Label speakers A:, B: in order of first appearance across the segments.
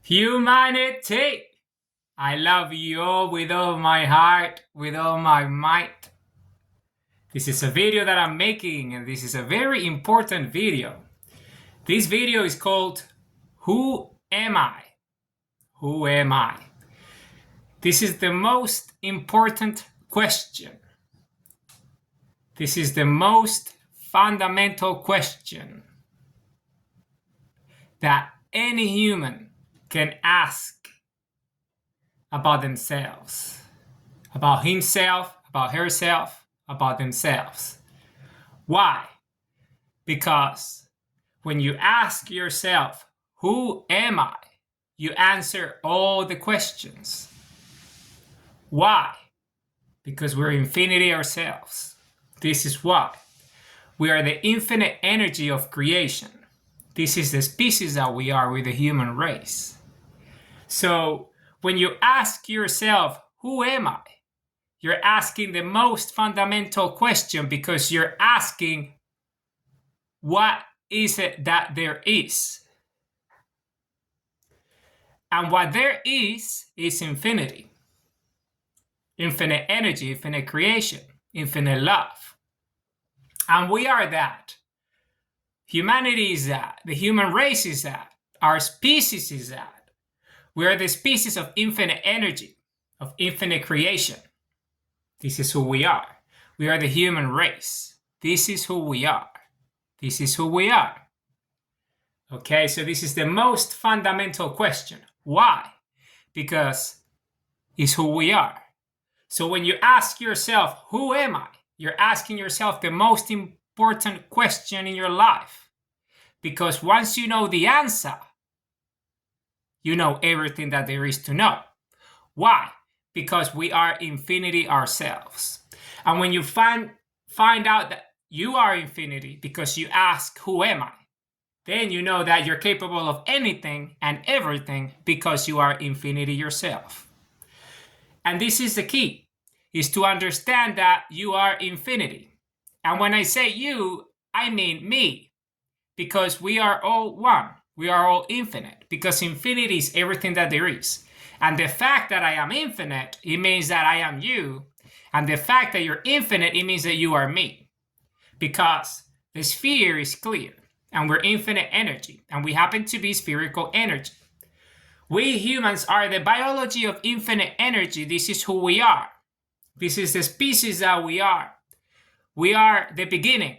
A: Humanity! I love you all with all my heart, with all my might. This is a video that I'm making, and this is a very important video. This video is called Who Am I? Who am I? This is the most important question. This is the most fundamental question that any human can ask about themselves, about himself, about herself, about themselves. Why? Because when you ask yourself, who am I? You answer all the questions. Why? Because we're infinity ourselves. This is why. We are the infinite energy of creation. This is the species that we are with the human race. So when you ask yourself, who am I? You're asking the most fundamental question, because you're asking, what is it that there is? And what there is infinity. Infinite energy, infinite creation, infinite love. And we are that. Humanity is that. The human race is that. Our species is that. We are the species of infinite energy, of infinite creation. This is who we are. We are the human race. This is who we are. This is who we are. Okay, so this is the most fundamental question. Why? Because it's who we are. So when you ask yourself, who am I? You're asking yourself the most important question in your life. Because once you know the answer, you know everything that there is to know. Why? Because we are infinity ourselves. And when you find out that you are infinity because you ask, who am I? Then you know that you're capable of anything and everything because you are infinity yourself. And this is the key, is to understand that you are infinity. And when I say you, I mean me, because we are all one. We are all infinite, because infinity is everything that there is. And the fact that I am infinite, it means that I am you. And the fact that you're infinite, it means that you are me. Because the sphere is clear, and we're infinite energy, and we happen to be spherical energy. We humans are the biology of infinite energy. This is who we are. This is the species that we are. We are the beginning.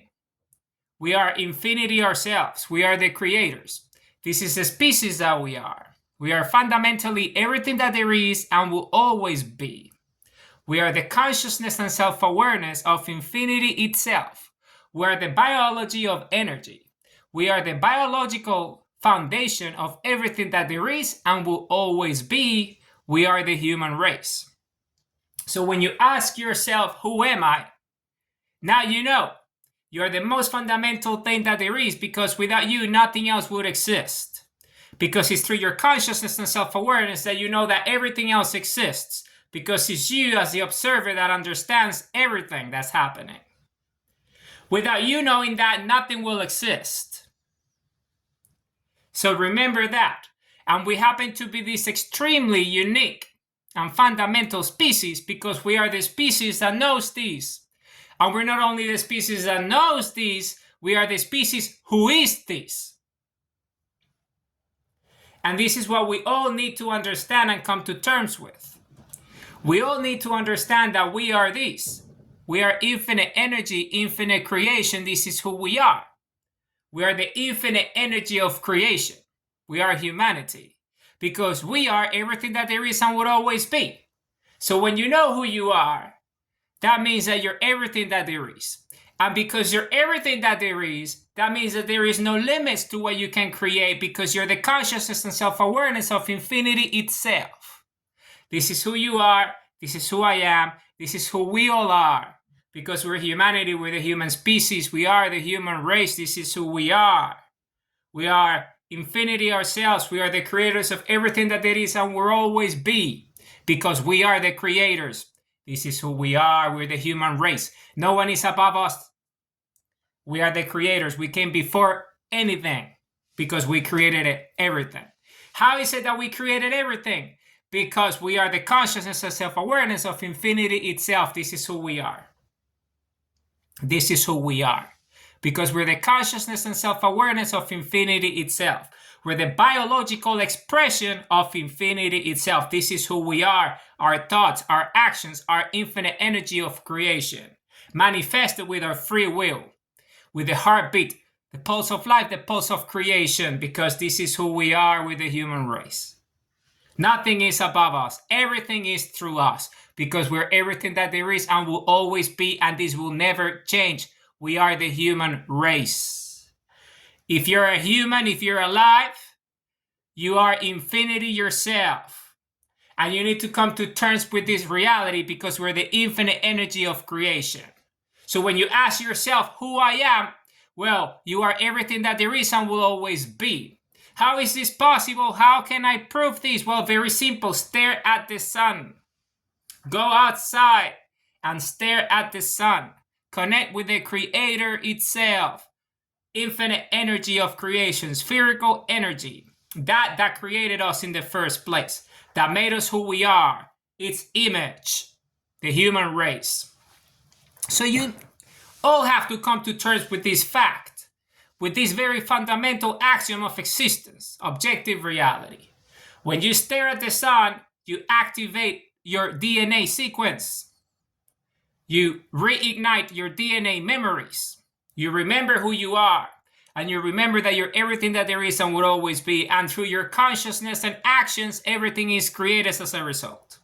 A: We are infinity ourselves. We are the creators. This is the species that we are. We are fundamentally everything that there is and will always be. We are the consciousness and self-awareness of infinity itself. We are the biology of energy. We are the biological foundation of everything that there is and will always be. We are the human race. So when you ask yourself, who am I? Now you know. You're the most fundamental thing that there is, because without you, nothing else would exist. Because it's through your consciousness and self-awareness that you know that everything else exists. Because it's you as the observer that understands everything that's happening. Without you knowing that, nothing will exist. So remember that. And we happen to be this extremely unique and fundamental species because we are the species that knows this. And we're not only the species that knows this, we are the species who is this. And this is what we all need to understand and come to terms with. We all need to understand that we are this. We are infinite energy, infinite creation. This is who we are. We are the infinite energy of creation. We are humanity. Because we are everything that there is and will always be. So when you know who you are, that means that you're everything that there is. And because you're everything that there is, that means that there is no limits to what you can create, because you're the consciousness and self-awareness of infinity itself. This is who you are. This is who I am. This is who we all are. Because we're humanity, we're the human species. We are the human race. This is who we are. We are infinity ourselves. We are the creators of everything that there is and will always be. Because we are the creators. This is who we are. We're the human race. No one is above us. We are the creators. We came before anything because we created everything. How is it that we created everything? Because we are the consciousness and self-awareness of infinity itself. This is who we are. This is who we are. Because we're the consciousness and self-awareness of infinity itself. We're the biological expression of infinity itself. This is who we are. Our thoughts, our actions, our infinite energy of creation, manifested with our free will, with the heartbeat, the pulse of life, the pulse of creation, because this is who we are with the human race. Nothing is above us. Everything is through us, because we're everything that there is and will always be, and this will never change. We are the human race. If you're a human, if you're alive, you are infinity yourself. And you need to come to terms with this reality, because we're the infinite energy of creation. So when you ask yourself who I am, well, you are everything that there is and will always be. How is this possible? How can I prove this? Well, very simple. Stare at the sun. Go outside and stare at the sun. Connect with the Creator itself. Infinite energy of creation, spherical energy. That created us in the first place. That made us who we are. Its image. The human race. So you all have to come to terms with this fact, with this very fundamental axiom of existence, objective reality. When you stare at the sun, you activate your DNA sequence. You reignite your DNA memories. You remember who you are, and you remember that you're everything that there is and will always be, and through your consciousness and actions, everything is created as a result.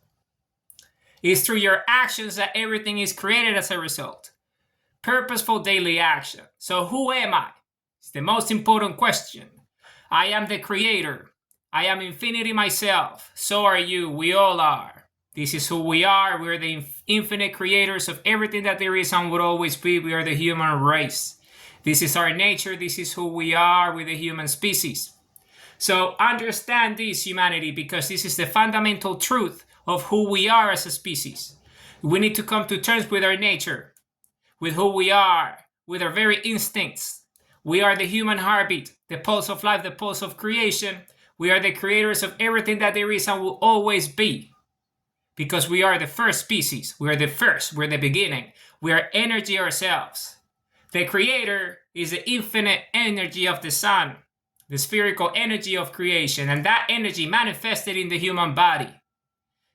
A: It's through your actions that everything is created as a result. Purposeful daily action. So who am I? It's the most important question. I am the creator. I am infinity myself. So are you. We all are. This is who we are. We're the infinite creators of everything that there is and will always be. We are the human race. This is our nature. This is who we are with the human species. So understand this, humanity, because this is the fundamental truth of who we are as a species. We need to come to terms with our nature, with who we are, with our very instincts. We are the human heartbeat, the pulse of life, the pulse of creation. We are the creators of everything that there is and will always be. Because we are the first species. We are the first. We're the beginning. We are energy ourselves. The creator is the infinite energy of the sun, the spherical energy of creation, and that energy manifested in the human body.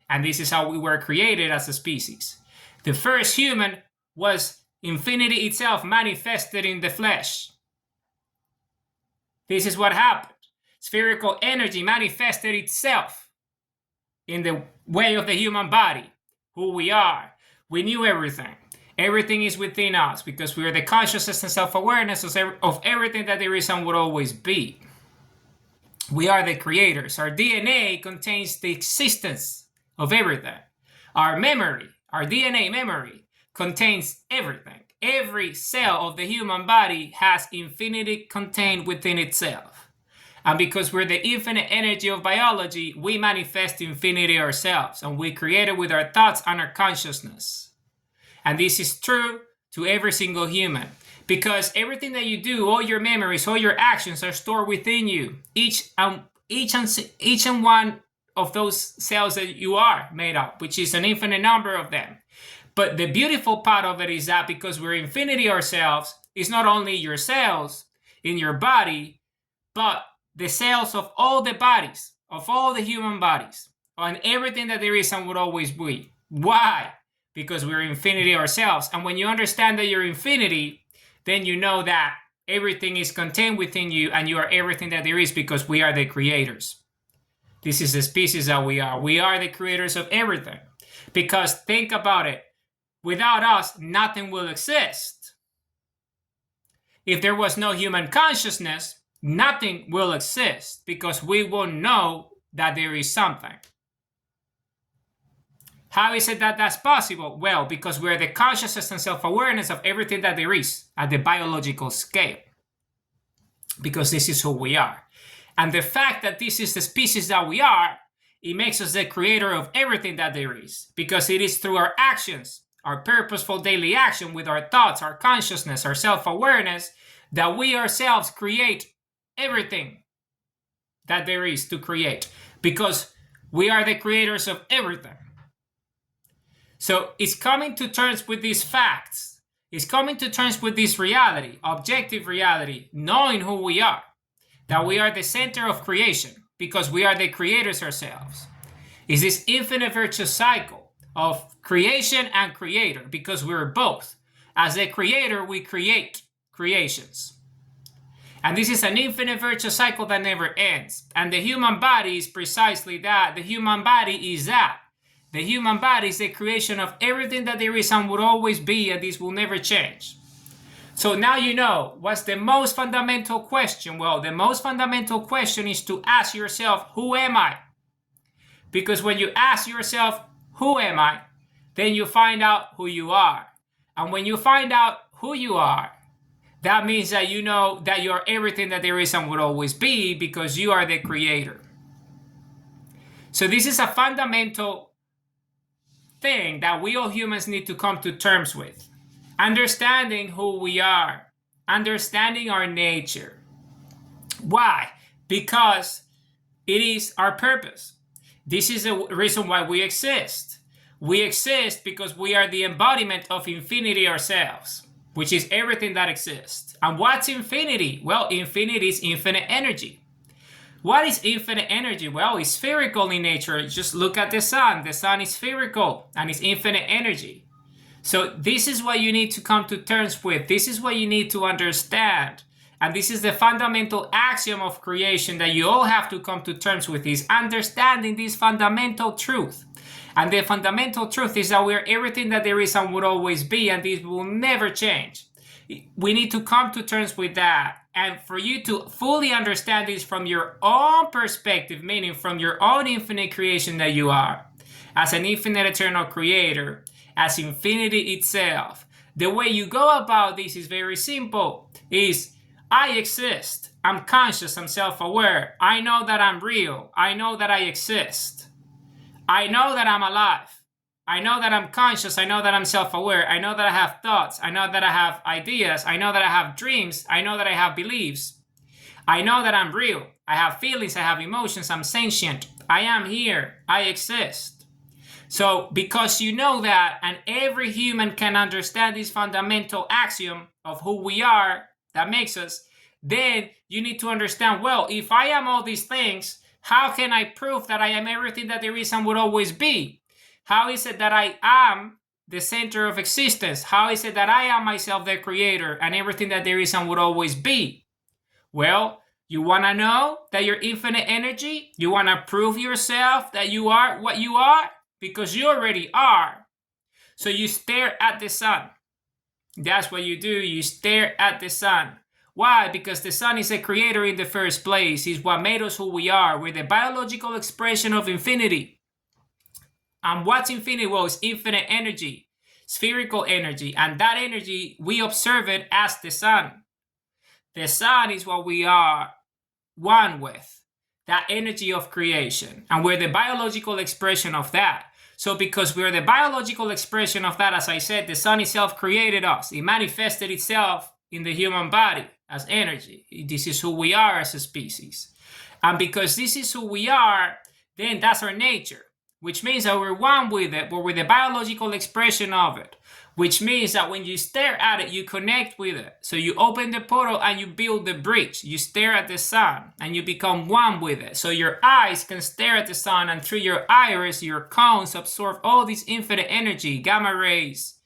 A: And this is how we were created as a species. The first human was infinity itself manifested in the flesh. This is what happened. Spherical energy manifested itself in the way of the human body, who we are. We knew everything. Everything is within us because we are the consciousness and self-awareness of everything that there is and will always be. We are the creators. Our DNA contains the existence of everything. Our memory, our DNA memory, contains everything. Every cell of the human body has infinity contained within itself. And because we're the infinite energy of biology, we manifest infinity ourselves, and we create it with our thoughts and our consciousness. And this is true to every single human, because everything that you do, all your memories, all your actions are stored within you. Each and one of those cells that you are made of, which is an infinite number of them. But the beautiful part of it is that because we're infinity ourselves, it's not only your cells in your body, but the cells of all the bodies, of all the human bodies, and everything that there is and would always be. Why? Because we're infinity ourselves. And when you understand that you're infinity, then you know that everything is contained within you and you are everything that there is because we are the creators. This is the species that we are. We are the creators of everything. Because think about it. Without us, nothing will exist. If there was no human consciousness, nothing will exist because we won't know that there is something. How is it that that's possible? Well, because we're the consciousness and self-awareness of everything that there is at the biological scale. Because this is who we are. And the fact that this is the species that we are, it makes us the creator of everything that there is. Because it is through our actions, our purposeful daily action with our thoughts, our consciousness, our self-awareness, that we ourselves create everything that there is to create, because we are the creators of everything. So it's coming to terms with these facts. It's coming to terms with this reality, objective reality, knowing who we are, that we are the center of creation because we are the creators ourselves. It's this infinite virtuous cycle of creation and creator because we're both. As a creator, we create creations. And this is an infinite virtuous cycle that never ends. And the human body is precisely that. The human body is that. The human body is the creation of everything that there is and will always be, and this will never change. So now you know what's the most fundamental question. Well, the most fundamental question is to ask yourself, who am I? Because when you ask yourself, who am I? Then you find out who you are. And when you find out who you are, that means that you know that you're everything that there is and will always be because you are the creator. So this is a fundamental thing that we all humans need to come to terms with. Understanding who we are, understanding our nature. Why? Because it is our purpose. This is the reason why we exist. We exist because we are the embodiment of infinity ourselves, which is everything that exists. And what's infinity? Well, infinity is infinite energy. What is infinite energy? Well, it's spherical in nature. Just look at the sun. The sun is spherical and it's infinite energy. So this is what you need to come to terms with. This is what you need to understand. And this is the fundamental axiom of creation that you all have to come to terms with, is understanding this fundamental truth. And the fundamental truth is that we're everything that there is and will always be, and this will never change. We need to come to terms with that. And for you to fully understand this from your own perspective, meaning from your own infinite creation that you are, as an infinite eternal creator, as infinity itself, the way you go about this is very simple. Is I exist. I'm conscious. I'm self-aware. I know that I'm real. I know that I exist. I know that I'm alive. I know that I'm conscious. I know that I'm self-aware. I know that I have thoughts. I know that I have ideas. I know that I have dreams. I know that I have beliefs. I know that I'm real. I have feelings. I have emotions. I'm sentient. I am here. I exist. So because you know that, and every human can understand this fundamental axiom of who we are that makes us, then you need to understand, well, if I am all these things, how can I prove that I am everything that there is and will always be? How is it that I am the center of existence? How is it that I am myself the creator and everything that there is and would always be? Well, you want to know that you're infinite energy? You want to prove yourself that you are what you are? Because you already are. So you stare at the sun. That's what you do. You stare at the sun. Why? Because the sun is a creator in the first place. It's what made us who we are. We're the biological expression of infinity. And what's infinity? Well, it's infinite energy, spherical energy. And that energy, we observe it as the sun. The sun is what we are one with, that energy of creation. And we're the biological expression of that. So because we're the biological expression of that, as I said, the sun itself created us. It manifested itself in the human body as energy. This is who we are as a species. And because this is who we are, then that's our nature. Which means that we're one with it, but we're the biological expression of it. Which means that when you stare at it, you connect with it. So you open the portal and you build the bridge. You stare at the sun and you become one with it. So your eyes can stare at the sun, and through your iris, your cones absorb all this infinite energy, gamma rays,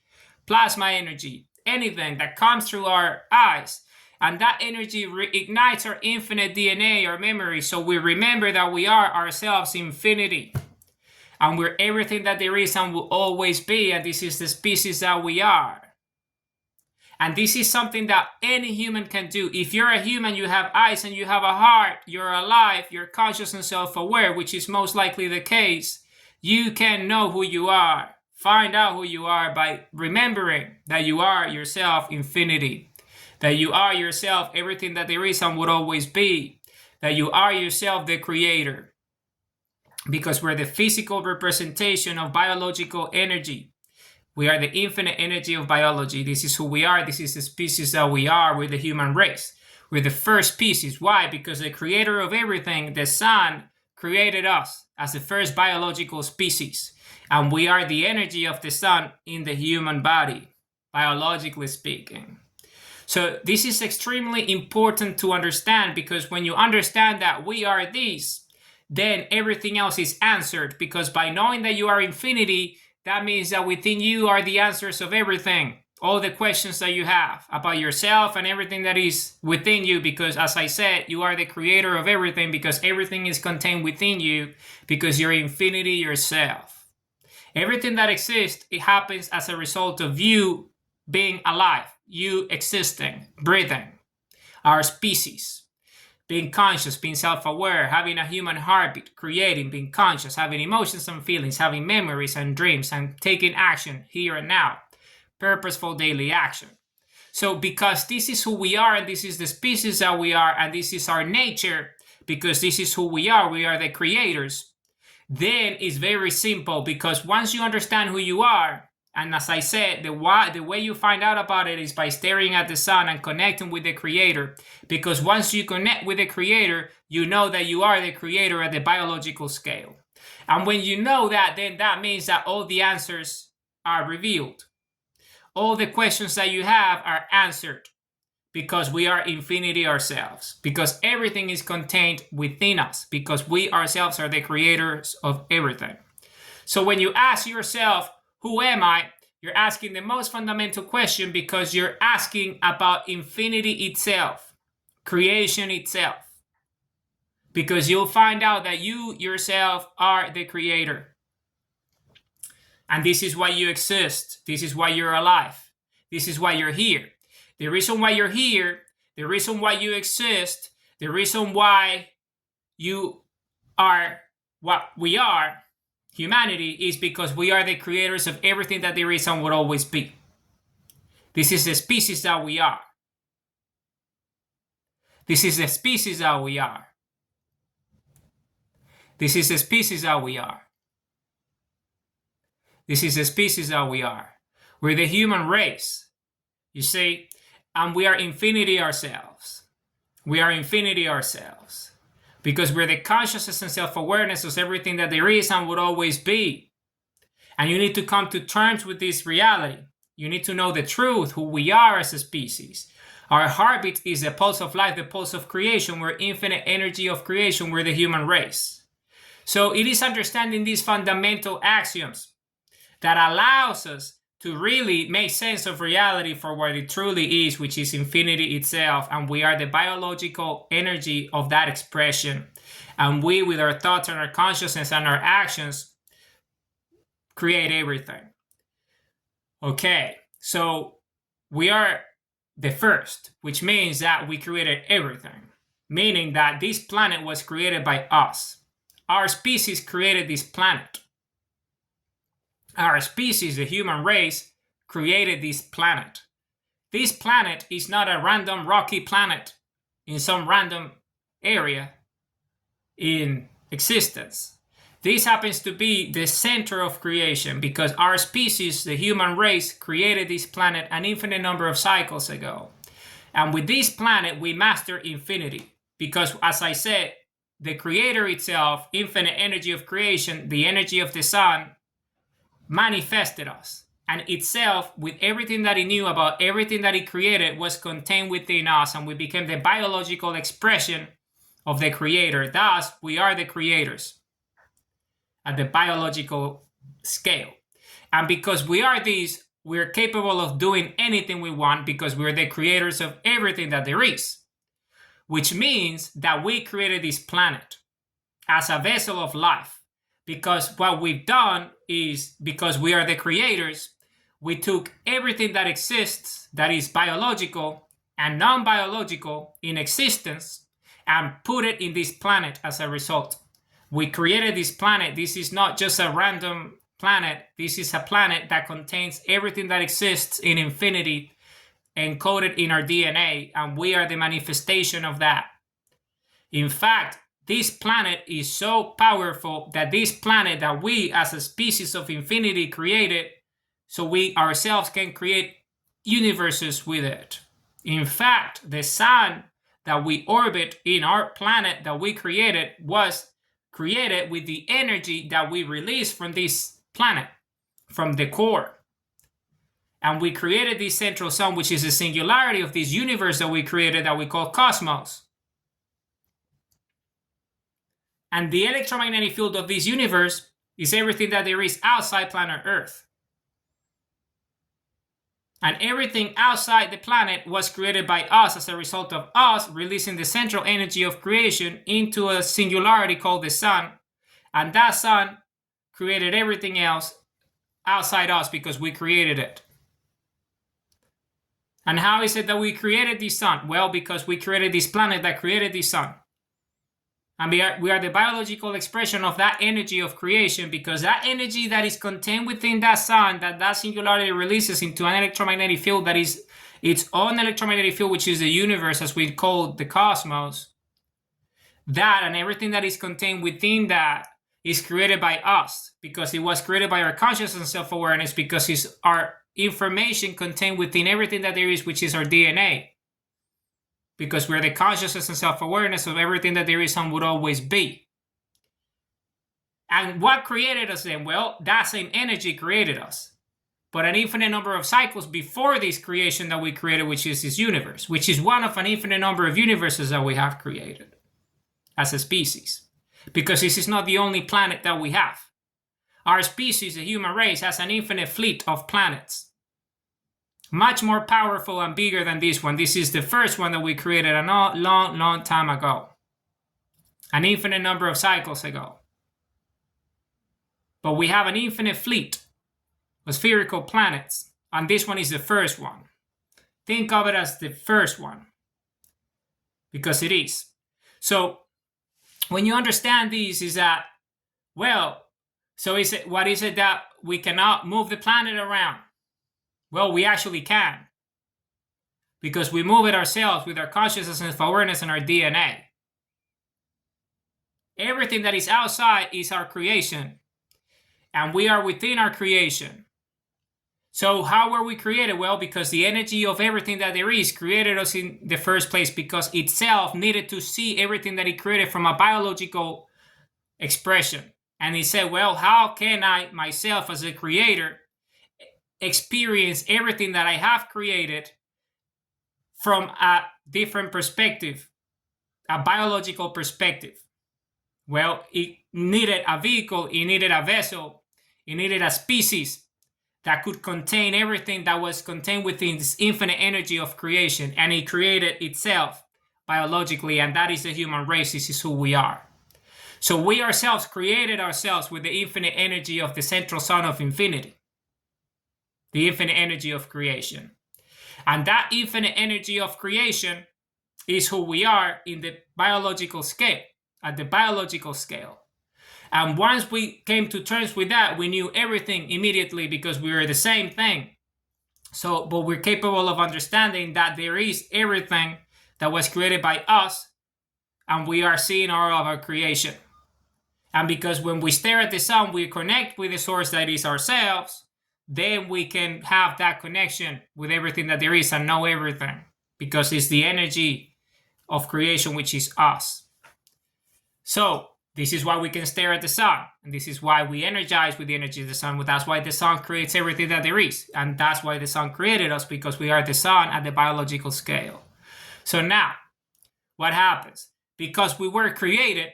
A: plasma energy, anything that comes through our eyes. And that energy reignites our infinite DNA, our memory. So we remember that we are ourselves infinity. And we're everything that there is and will always be. And this is the species that we are. And this is something that any human can do. If you're a human, you have eyes and you have a heart, you're alive, you're conscious and self-aware, which is most likely the case, you can know who you are. Find out who you are by remembering that you are yourself infinity. That you are yourself everything that there is and would always be. That you are yourself the creator. Because we're the physical representation of biological energy. We are the infinite energy of biology. This is who we are. This is the species that we are. We're the human race. We're the first species. Why? Because the creator of everything, the sun, created us as the first biological species. And we are the energy of the sun in the human body, biologically speaking. So this is extremely important to understand, because when you understand that we are these, then everything else is answered. Because by knowing that you are infinity, that means that within you are the answers of everything. All the questions that you have about yourself and everything that is within you. Because as I said, you are the creator of everything, because everything is contained within you, because you're infinity yourself. Everything that exists, it happens as a result of you being alive, you existing, breathing, our species, being conscious, being self-aware, having a human heartbeat, creating, being conscious, having emotions and feelings, having memories and dreams, and taking action here and now, purposeful daily action. So because this is who we are, and this is the species that we are, and this is our nature, because this is who we are the creators, then it's very simple. Because once you understand who you are, and as I said, the way you find out about it is by staring at the sun and connecting with the creator. Because once you connect with the creator, you know that you are the creator at the biological scale. And when you know that, then that means that all the answers are revealed. All the questions that you have are answered, because we are infinity ourselves, because everything is contained within us, because we ourselves are the creators of everything. So when you ask yourself, who am I? You're asking the most fundamental question, because you're asking about infinity itself, creation itself. Because you'll find out that you yourself are the creator. And this is why you exist. This is why you're alive. This is why you're here. The reason why you're here, the reason why you exist, the reason why you are what we are, humanity, is because we are the creators of everything that there is and will always be. This is the species that we are. This is the species that we are. This is the species that we are. This is the species that we are. We're the human race, you see, and we are infinity ourselves. We are infinity ourselves, because we're the consciousness and self-awareness of everything that there is and would always be. And you need to come to terms with this reality. You need to know the truth, who we are as a species. Our heartbeat is the pulse of life, the pulse of creation. We're infinite energy of creation. We're the human race. So it is understanding these fundamental axioms that allows us to really make sense of reality for what it truly is, which is infinity itself. And we are the biological energy of that expression. And we, with our thoughts and our consciousness and our actions, create everything. Okay, so we are the first, which means that we created everything. Meaning that this planet was created by us. Our species created this planet. Our species, the human race, created this planet. This planet is not a random rocky planet in some random area in existence. This happens to be the center of creation, because our species, the human race, created this planet an infinite number of cycles ago. And with this planet, we master infinity. Because, as I said, the creator itself, infinite energy of creation, the energy of the sun, manifested us. And itself, with everything that he knew about everything that he created, was contained within us. And we became the biological expression of the creator. Thus, we are the creators at the biological scale. And because we are these, we're capable of doing anything we want, because we're the creators of everything that there is. Which means that we created this planet as a vessel of life. Because what we've done is, because we are the creators, we took everything that exists, that is biological and non-biological in existence, and put it in this planet as a result. We created this planet. This is not just a random planet. This is a planet that contains everything that exists in infinity, encoded in our DNA, and we are the manifestation of that. In fact, this planet is so powerful that this planet that we as a species of infinity created, so we ourselves can create universes with it. In fact, the sun that we orbit in our planet that we created was created with the energy that we released from this planet, from the core. And we created this central sun, which is the singularity of this universe that we created that we call cosmos. And the electromagnetic field of this universe is everything that there is outside planet Earth. And everything outside the planet was created by us as a result of us releasing the central energy of creation into a singularity called the sun. And that sun created everything else outside us because we created it. And how is it that we created this sun? Well, because we created this planet that created this sun. And we are the biological expression of that energy of creation, because that energy that is contained within that sun, that singularity releases into an electromagnetic field that is its own electromagnetic field, which is the universe, as we call the cosmos. That and everything that is contained within that is created by us, because it was created by our consciousness and self-awareness, because it's our information contained within everything that there is, which is our DNA. Because we're the consciousness and self-awareness of everything that there is and would always be. And what created us then? Well, that same energy created us. But an infinite number of cycles before this creation that we created, which is this universe, which is one of an infinite number of universes that we have created as a species. Because this is not the only planet that we have. Our species, the human race, has an infinite fleet of planets. Much more powerful and bigger than this one. This is the first one that we created a long time ago. An infinite number of cycles ago. But we have an infinite fleet of spherical planets. And this one is the first one. Think of it as the first one. Because it is. So, when you understand this is that, well, so what is it that we cannot move the planet around? Well, we actually can. Because we move it ourselves with our consciousness and awareness and our DNA. Everything that is outside is our creation. And we are within our creation. So how were we created? Well, because the energy of everything that there is created us in the first place, because itself needed to see everything that it created from a biological expression. And it said, well, how can I, myself as a creator, experience everything that I have created from a different perspective, a biological perspective? Well, it needed a vehicle, it needed a vessel, it needed a species that could contain everything that was contained within this infinite energy of creation, and it created itself biologically, and that is the human race. This is who we are. So we ourselves created ourselves with the infinite energy of the central sun of infinity. The infinite energy of creation. And that infinite energy of creation is who we are in the biological scale, at the biological scale. And once we came to terms with that, we knew everything immediately because we were the same thing. So, but we're capable of understanding that there is everything that was created by us, and we are seeing all of our creation. And because when we stare at the sun, we connect with the source that is ourselves, then we can have that connection with everything that there is and know everything, because it's the energy of creation, which is us. So this is why we can stare at the sun, and this is why we energize with the energy of the sun. That's why the sun creates everything that there is, and that's why the sun created us, because we are the sun at the biological scale. So now, what happens? Because we were created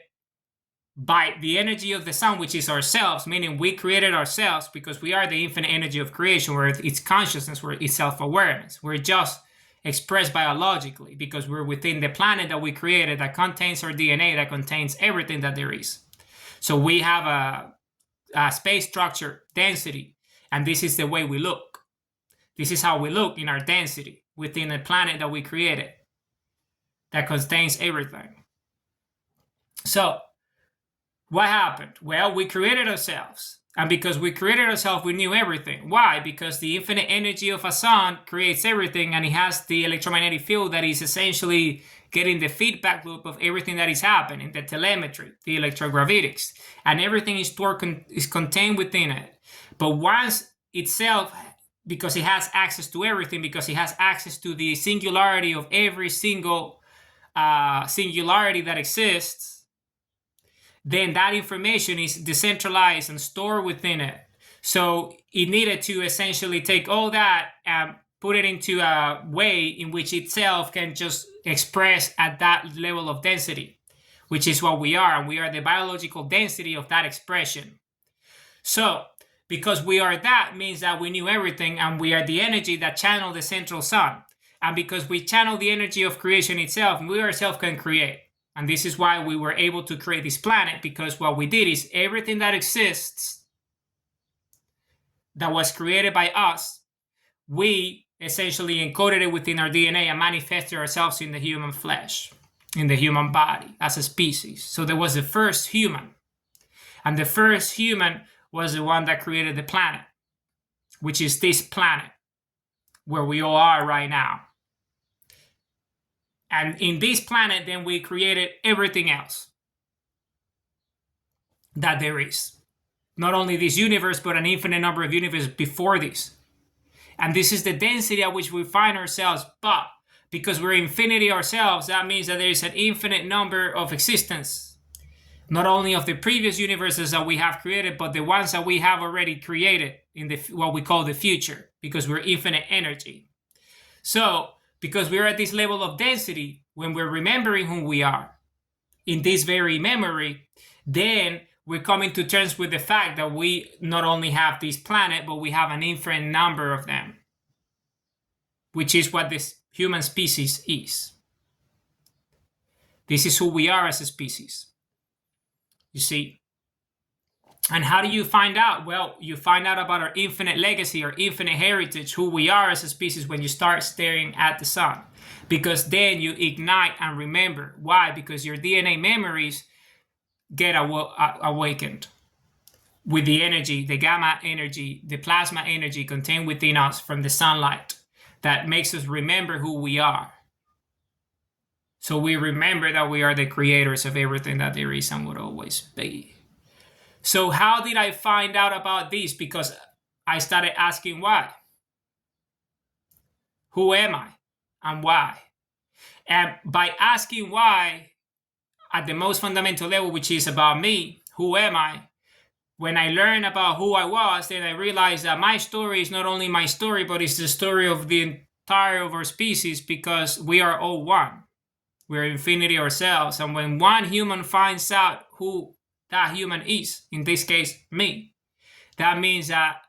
A: by the energy of the sun, which is ourselves, meaning we created ourselves because we are the infinite energy of creation, where it's consciousness, where it's self-awareness. We're just expressed biologically because we're within the planet that we created that contains our DNA, that contains everything that there is. So we have a space structure density, and this is the way we look. This is how we look in our density within the planet that we created that contains everything. So what happened? Well, we created ourselves. And because we created ourselves, we knew everything. Why? Because the infinite energy of a sun creates everything, and it has the electromagnetic field that is essentially getting the feedback loop of everything that is happening, the telemetry, the electrogravitics, and everything is contained within it. But once itself, because it has access to everything, because it has access to the singularity of every single singularity that exists, then that information is decentralized and stored within it. So it needed to essentially take all that and put it into a way in which itself can just express at that level of density, which is what we are. And we are the biological density of that expression. So because we are that means that we knew everything, and we are the energy that channeled the central sun. And because we channel the energy of creation itself, we ourselves can create. And this is why we were able to create this planet, because what we did is everything that exists that was created by us, we essentially encoded it within our DNA and manifested ourselves in the human flesh, in the human body as a species. So there was the first human. And the first human was the one that created the planet, which is this planet where we all are right now. And in this planet, then we created everything else that there is. Not only this universe, but an infinite number of universes before this. And this is the density at which we find ourselves. But because we're infinity ourselves, that means that there is an infinite number of existence. Not only of the previous universes that we have created, but the ones that we have already created in the what we call the future, because we're infinite energy. So, because we're at this level of density, when we're remembering who we are in this very memory, then we're coming to terms with the fact that we not only have this planet, but we have an infinite number of them, which is what this human species is. This is who we are as a species. You see? And how do you find out? Well, you find out about our infinite legacy, our infinite heritage, who we are as a species when you start staring at the sun. Because then you ignite and remember. Why? Because your DNA memories get awakened with the energy, the gamma energy, the plasma energy contained within us from the sunlight that makes us remember who we are. So we remember that we are the creators of everything that there is and would always be. So how did I find out about this? Because I started asking why. Who am I and why? And by asking why, at the most fundamental level, which is about me, who am I? When I learned about who I was, then I realized that my story is not only my story, but it's the story of the entire of our species, because we are all one. We're infinity ourselves. And when one human finds out who that human is, in this case, me, that means that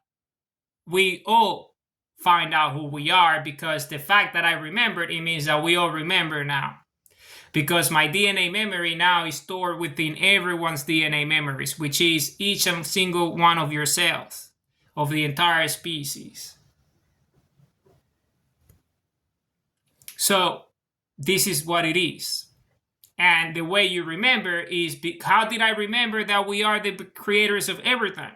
A: we all find out who we are, because the fact that I remembered, it means that we all remember now. Because my DNA memory now is stored within everyone's DNA memories, which is each and single one of your cells of the entire species. So this is what it is. And the way you remember is, how did I remember that we are the creators of everything?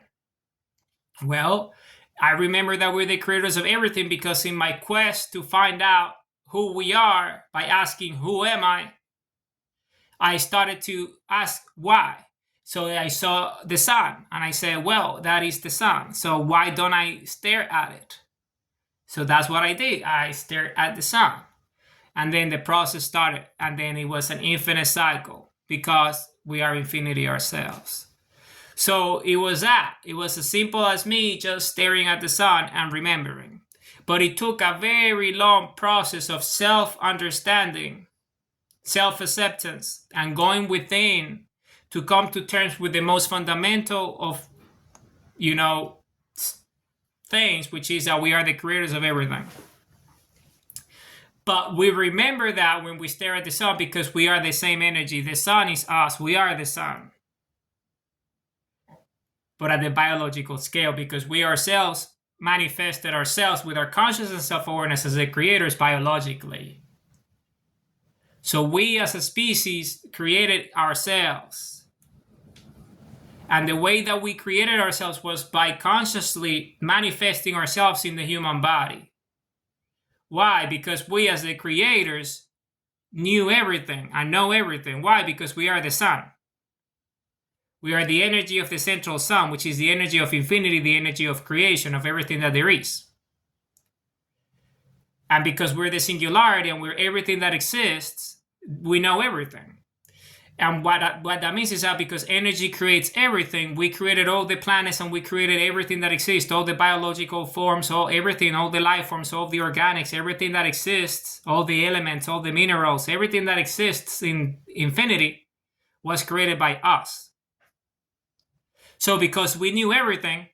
A: Well, I remember that we're the creators of everything because in my quest to find out who we are by asking, who am I started to ask why. So I saw the sun and I said, well, that is the sun. So why don't I stare at it? So that's what I did. I stared at the sun. And then the process started. And then it was an infinite cycle because we are infinity ourselves. So it was that. It was as simple as me just staring at the sun and remembering. But it took a very long process of self-understanding, self-acceptance, and going within to come to terms with the most fundamental of, things, which is that we are the creators of everything. But we remember that when we stare at the sun because we are the same energy. The sun is us. We are the sun. But at the biological scale, because we ourselves manifested ourselves with our consciousness and self-awareness as the creators biologically. So we as a species created ourselves. And the way that we created ourselves was by consciously manifesting ourselves in the human body. Why? Because we as the creators knew everything and know everything. Why? Because we are the sun. We are the energy of the central sun, which is the energy of infinity, the energy of creation, of everything that there is. And because we're the singularity and we're everything that exists, we know everything. And what that means is that because energy creates everything, we created all the planets and we created everything that exists, all the biological forms, all the life forms, all the organics, everything that exists, all the elements, all the minerals, everything that exists in infinity was created by us. So because we knew everything,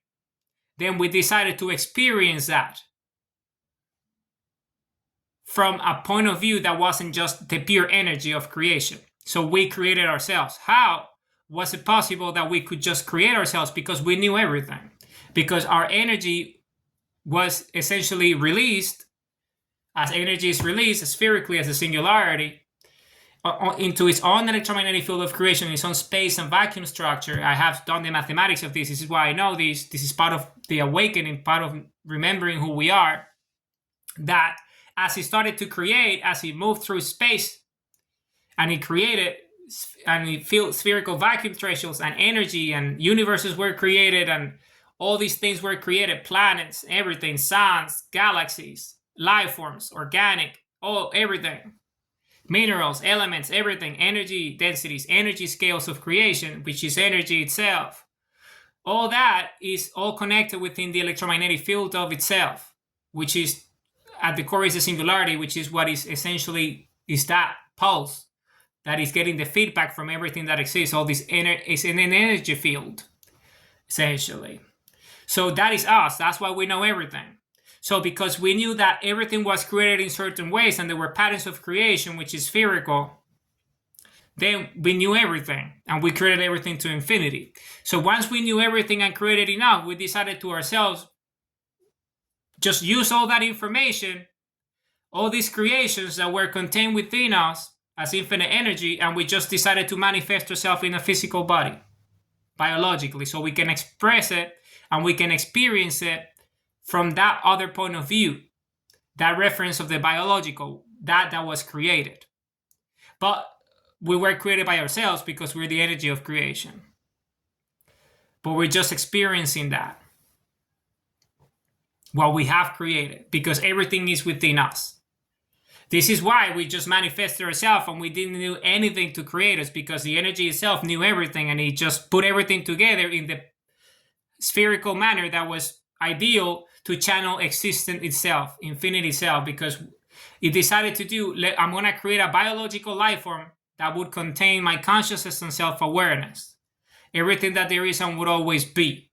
A: then we decided to experience that from a point of view that wasn't just the pure energy of creation. So we created ourselves. How was it possible that we could just create ourselves? Because we knew everything. Because our energy was essentially released, as energy is released spherically as a singularity, into its own electromagnetic field of creation, its own space and vacuum structure. I have done the mathematics of this. This is why I know this. This is part of the awakening, part of remembering who we are. That as he started to create, as he moved through space, and he created, and he filled spherical vacuum thresholds, and energy, and universes were created, and all these things were created, planets, everything, suns, galaxies, life forms, organic, everything, minerals, elements, everything, energy densities, energy scales of creation, which is energy itself. All that is all connected within the electromagnetic field of itself, which is at the core is a singularity, which is what is essentially is that pulse that is getting the feedback from everything that exists. All this is in an energy field, essentially. So that is us. That's why we know everything. So because we knew that everything was created in certain ways and there were patterns of creation, which is spherical, then we knew everything and we created everything to infinity. So once we knew everything and created enough, we decided to ourselves, just use all that information, all these creations that were contained within us as infinite energy, and we just decided to manifest ourselves in a physical body, biologically, so we can express it and we can experience it from that other point of view, that reference of the biological, that was created. But we were created by ourselves because we're the energy of creation. But we're just experiencing that, what we have created, because everything is within us. This is why we just manifested ourselves and we didn't do anything to create us, because the energy itself knew everything and it just put everything together in the spherical manner that was ideal to channel existence itself, infinity itself, because it decided to do, I'm going to create a biological life form that would contain my consciousness and self-awareness. Everything that there is and would always be.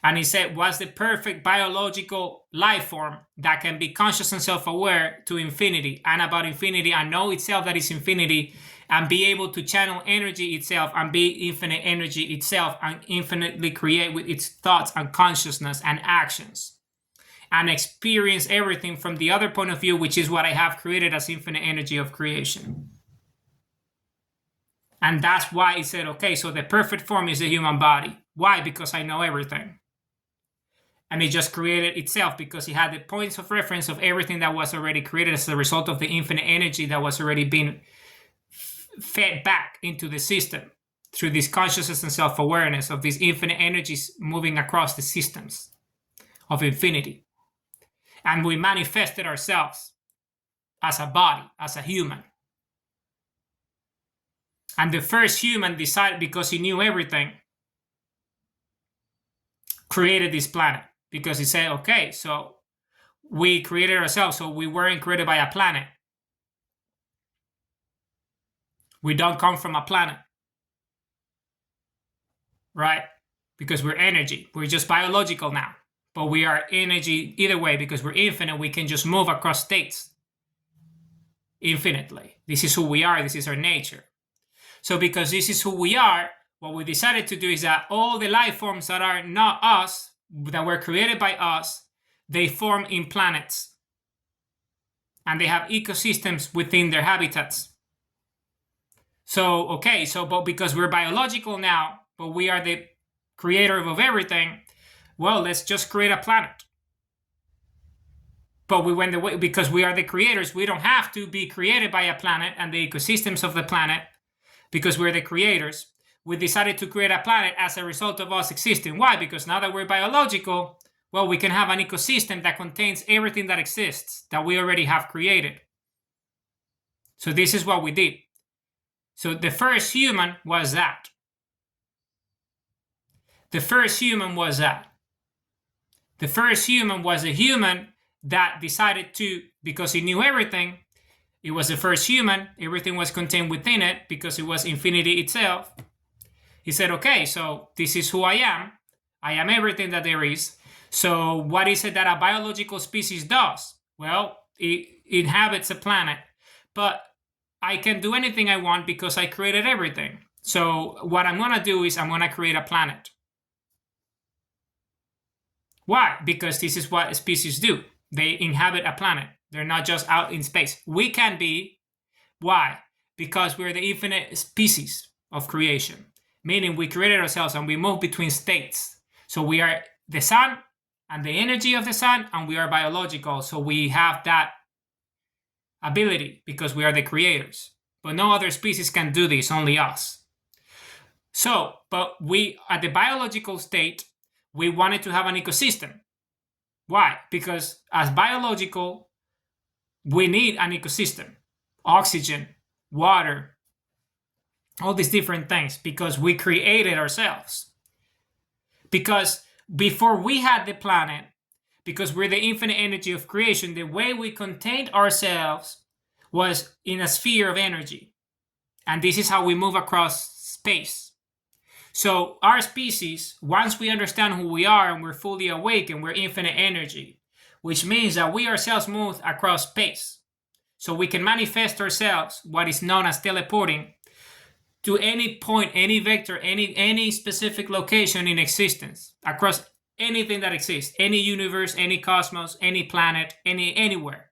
A: And he said, what's the perfect biological life form that can be conscious and self-aware to infinity, and about infinity, and know itself that is infinity, and be able to channel energy itself and be infinite energy itself, and infinitely create with its thoughts and consciousness and actions, and experience everything from the other point of view, which is what I have created as infinite energy of creation. And that's why he said, okay, so the perfect form is the human body. Why? Because I know everything. And it just created itself because it had the points of reference of everything that was already created as a result of the infinite energy that was already being fed back into the system through this consciousness and self-awareness of these infinite energies moving across the systems of infinity. And we manifested ourselves as a body, as a human. And the first human decided, because he knew everything, created this planet. Because he said, okay, so we created ourselves, so we weren't created by a planet. We don't come from a planet. Right? Because we're energy. We're just biological now. But we are energy either way, because we're infinite. We can just move across states infinitely. This is who we are. This is our nature. So because this is who we are, what we decided to do is that all the life forms that are not us, that were created by us, they form in planets. And they have ecosystems within their habitats. So, okay, but because we're biological now, but we are the creator of everything, well, let's just create a planet. But we went the way, because we are the creators, we don't have to be created by a planet and the ecosystems of the planet, because we're the creators. We decided to create a planet as a result of us existing. Why? Because now that we're biological, well, we can have an ecosystem that contains everything that exists, that we already have created. So this is what we did. So the first human was that. The first human was that. The first human was a human that decided to, because he knew everything, it was the first human, everything was contained within it because it was infinity itself. He said, okay, so this is who I am everything that there is. So what is it that a biological species does? Well, it inhabits a planet, but I can do anything I want because I created everything. So what I'm going to do is I'm going to create a planet. Why? Because this is what species do. They inhabit a planet. They're not just out in space. We can be. Why? Because we're the infinite species of creation, meaning we created ourselves and we move between states. So we are the sun and the energy of the sun, and we are biological. So we have that ability because we are the creators. But no other species can do this, only us. So, but we, at the biological state, we wanted to have an ecosystem. Why? Because as biological, we need an ecosystem, oxygen, water, all these different things, because we created ourselves. Because before we had the planet, because we're the infinite energy of creation, the way we contained ourselves was in a sphere of energy. And this is how we move across space. So our species, once we understand who we are and we're fully awake and we're infinite energy, which means that we ourselves move across space. So we can manifest ourselves, what is known as teleporting, to any point, any vector, any specific location in existence, across anything that exists, any universe, any cosmos, any planet, anywhere.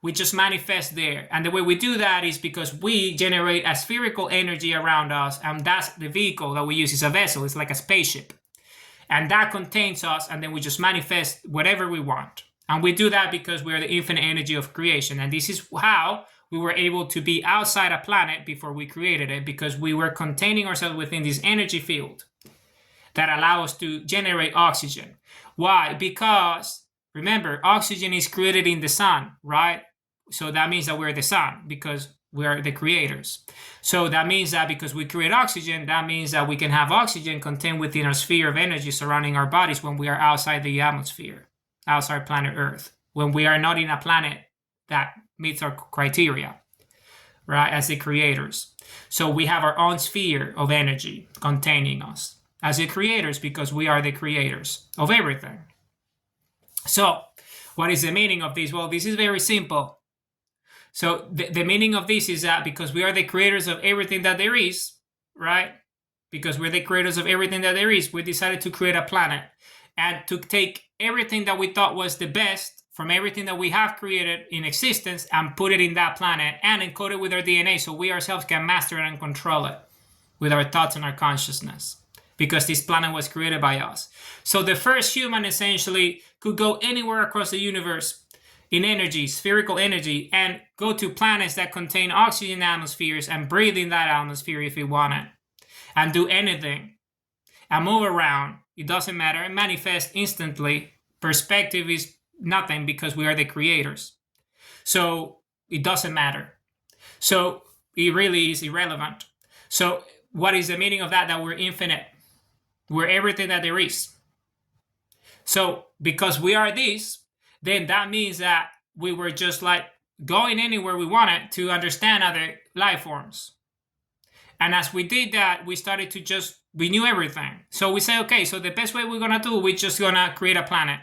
A: We just manifest there. And the way we do that is because we generate a spherical energy around us, and that's the vehicle that we use. Is a vessel. It's like a spaceship. And that contains us, and then we just manifest whatever we want. And we do that because we're the infinite energy of creation. And this is how we were able to be outside a planet before we created it, because we were containing ourselves within this energy field that allows us to generate oxygen. Why? Because, remember, oxygen is created in the sun, right? So that means that we're the sun because we are the creators. So that means that because we create oxygen, that means that we can have oxygen contained within our sphere of energy surrounding our bodies when we are outside the atmosphere, outside planet Earth, when we are not in a planet that meets our criteria, right, as the creators. So we have our own sphere of energy containing us as the creators because we are the creators of everything. So what is the meaning of this? Well, this is very simple. So the meaning of this is that because we are the creators of everything that there is, right? Because we're the creators of everything that there is, we decided to create a planet and to take everything that we thought was the best from everything that we have created in existence and put it in that planet and encode it with our DNA so we ourselves can master it and control it with our thoughts and our consciousness, because this planet was created by us. So the first human essentially could go anywhere across the universe in energy, spherical energy, and go to planets that contain oxygen atmospheres and breathe in that atmosphere if he wanted, and do anything, and move around. It doesn't matter, and manifest instantly. Perspective is nothing because we are the creators. So it doesn't matter. So it really is irrelevant. So what is the meaning of that? That we're infinite. We're everything that there is. So because we are this, then that means that we were just like going anywhere we wanted to understand other life forms. And as we did that, we started to we knew everything. So we say, okay, so the best way we're going to do, we're just going to create a planet.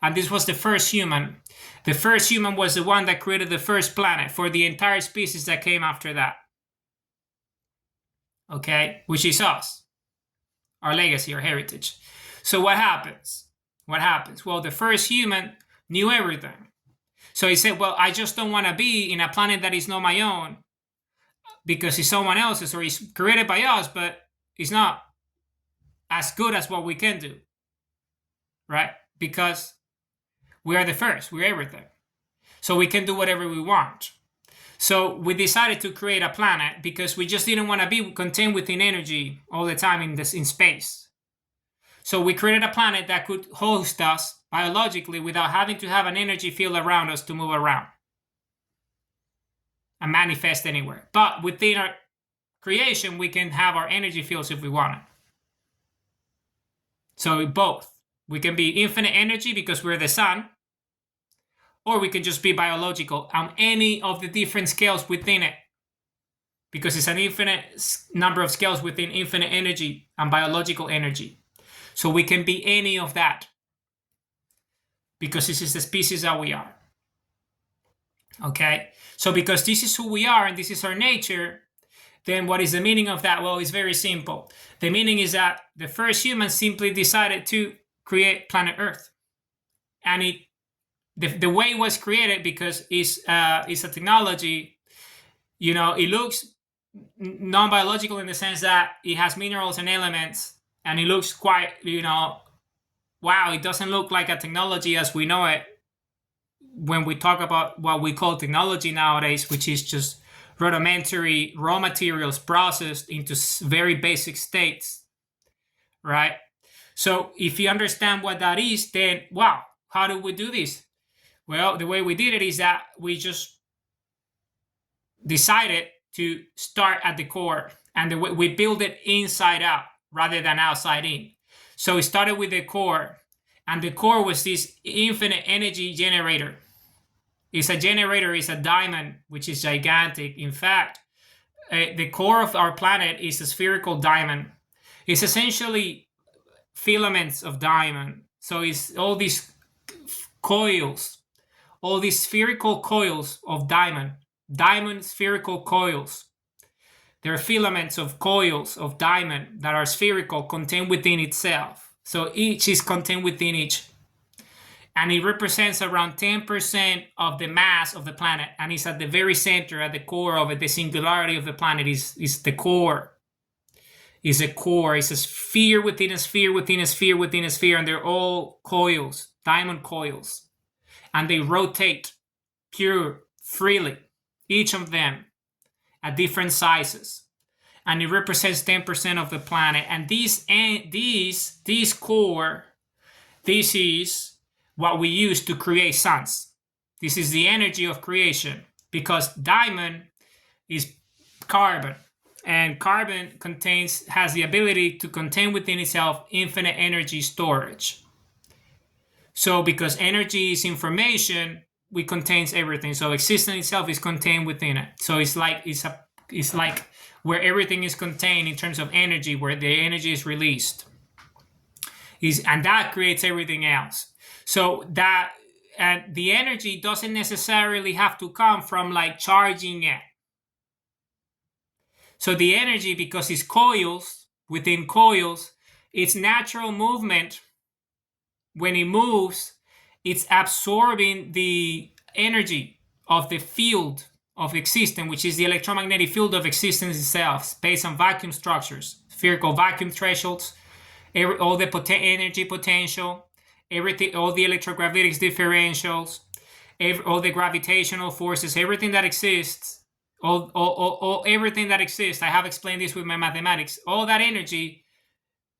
A: And this was the first human. The first human was the one that created the first planet for the entire species that came after that. Okay, which is us, our legacy, our heritage. So what happens? What happens? Well, the first human knew everything. So he said, well, I just don't want to be in a planet that is not my own because it's someone else's or it's created by us, but it's not as good as what we can do, right? Because we are the first, we're everything. So we can do whatever we want. So we decided to create a planet because we just didn't want to be contained within energy all the time in space. So we created a planet that could host us biologically without having to have an energy field around us to move around. and manifest anywhere. But within our creation, we can have our energy fields if we want it. So both. We can be infinite energy because we're the sun, or we can just be biological on any of the different scales within it, because it's an infinite number of scales within infinite energy and biological energy. So we can be any of that, because this is the species that we are. Okay? So because this is who we are and this is our nature, then what is the meaning of that? Well, it's very simple. The meaning is that the first humans simply decided to create planet Earth. And the way it was created, because it's a technology, it looks non-biological in the sense that it has minerals and elements, and it looks quite, wow, it doesn't look like a technology as we know it when we talk about what we call technology nowadays, which is just rudimentary raw materials processed into very basic states, right? So if you understand what that is, then wow, how do we do this? Well, the way we did it is that we just decided to start at the core, and we build it inside out rather than outside in. So we started with the core, and the core was this infinite energy generator. It's a generator, it's a diamond, which is gigantic. In fact, the core of our planet is a spherical diamond. It's essentially filaments of diamond. So it's all these coils, all these spherical coils of diamond spherical coils. There are filaments of coils of diamond that are spherical, contained within itself. So each is contained within each. And it represents around 10% of the mass of the planet. And it's at the very center, at the core of it. The singularity of the planet is the core. Is a core. It's a sphere within a sphere within a sphere within a sphere. And they're all coils, diamond coils. And they rotate pure, freely. Each of them at different sizes. And it represents 10% of the planet. And these core, this is what we use to create suns. This is the energy of creation, because diamond is carbon, and carbon has the ability to contain within itself infinite energy storage. So because energy is information, it contains everything. So existence itself is contained within it. So it's like where everything is contained in terms of energy, where the energy is released. And that creates everything else. So that, and the energy doesn't necessarily have to come from like charging it. So the energy, because it's coils within coils, its natural movement, when it moves, it's absorbing the energy of the field of existence, which is the electromagnetic field of existence itself, based on vacuum structures, spherical vacuum thresholds, all the energy potential, everything, all the electrogravitic differentials, all the gravitational forces, everything that exists, everything that exists. I have explained this with my mathematics. All that energy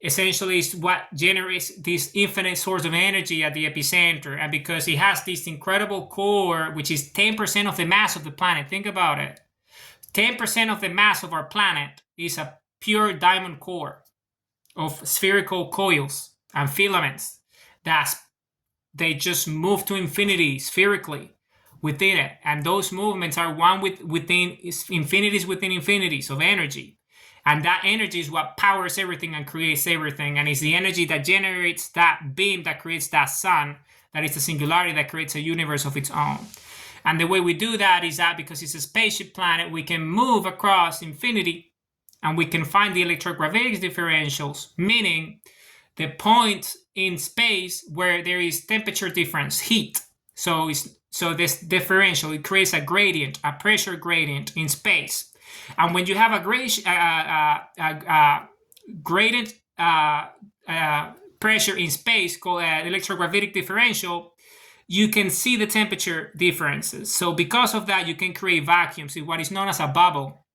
A: essentially is what generates this infinite source of energy at the epicenter. And because it has this incredible core, which is 10% of the mass of the planet, think about it. 10% of the mass of our planet is a pure diamond core of spherical coils and filaments. They just move to infinity spherically within it. And those movements are one within infinities within infinities of energy. And that energy is what powers everything and creates everything. And it's the energy that generates that beam that creates that sun, that is the singularity that creates a universe of its own. And the way we do that is that because it's a spaceship planet, we can move across infinity and we can find the electrogravitic differentials, meaning the point in space where there is temperature difference, heat. So this differential, it creates a gradient, a pressure gradient in space. And when you have a gradient pressure in space called electrogravitic differential, you can see the temperature differences. So because of that, you can create vacuums in what is known as a bubble.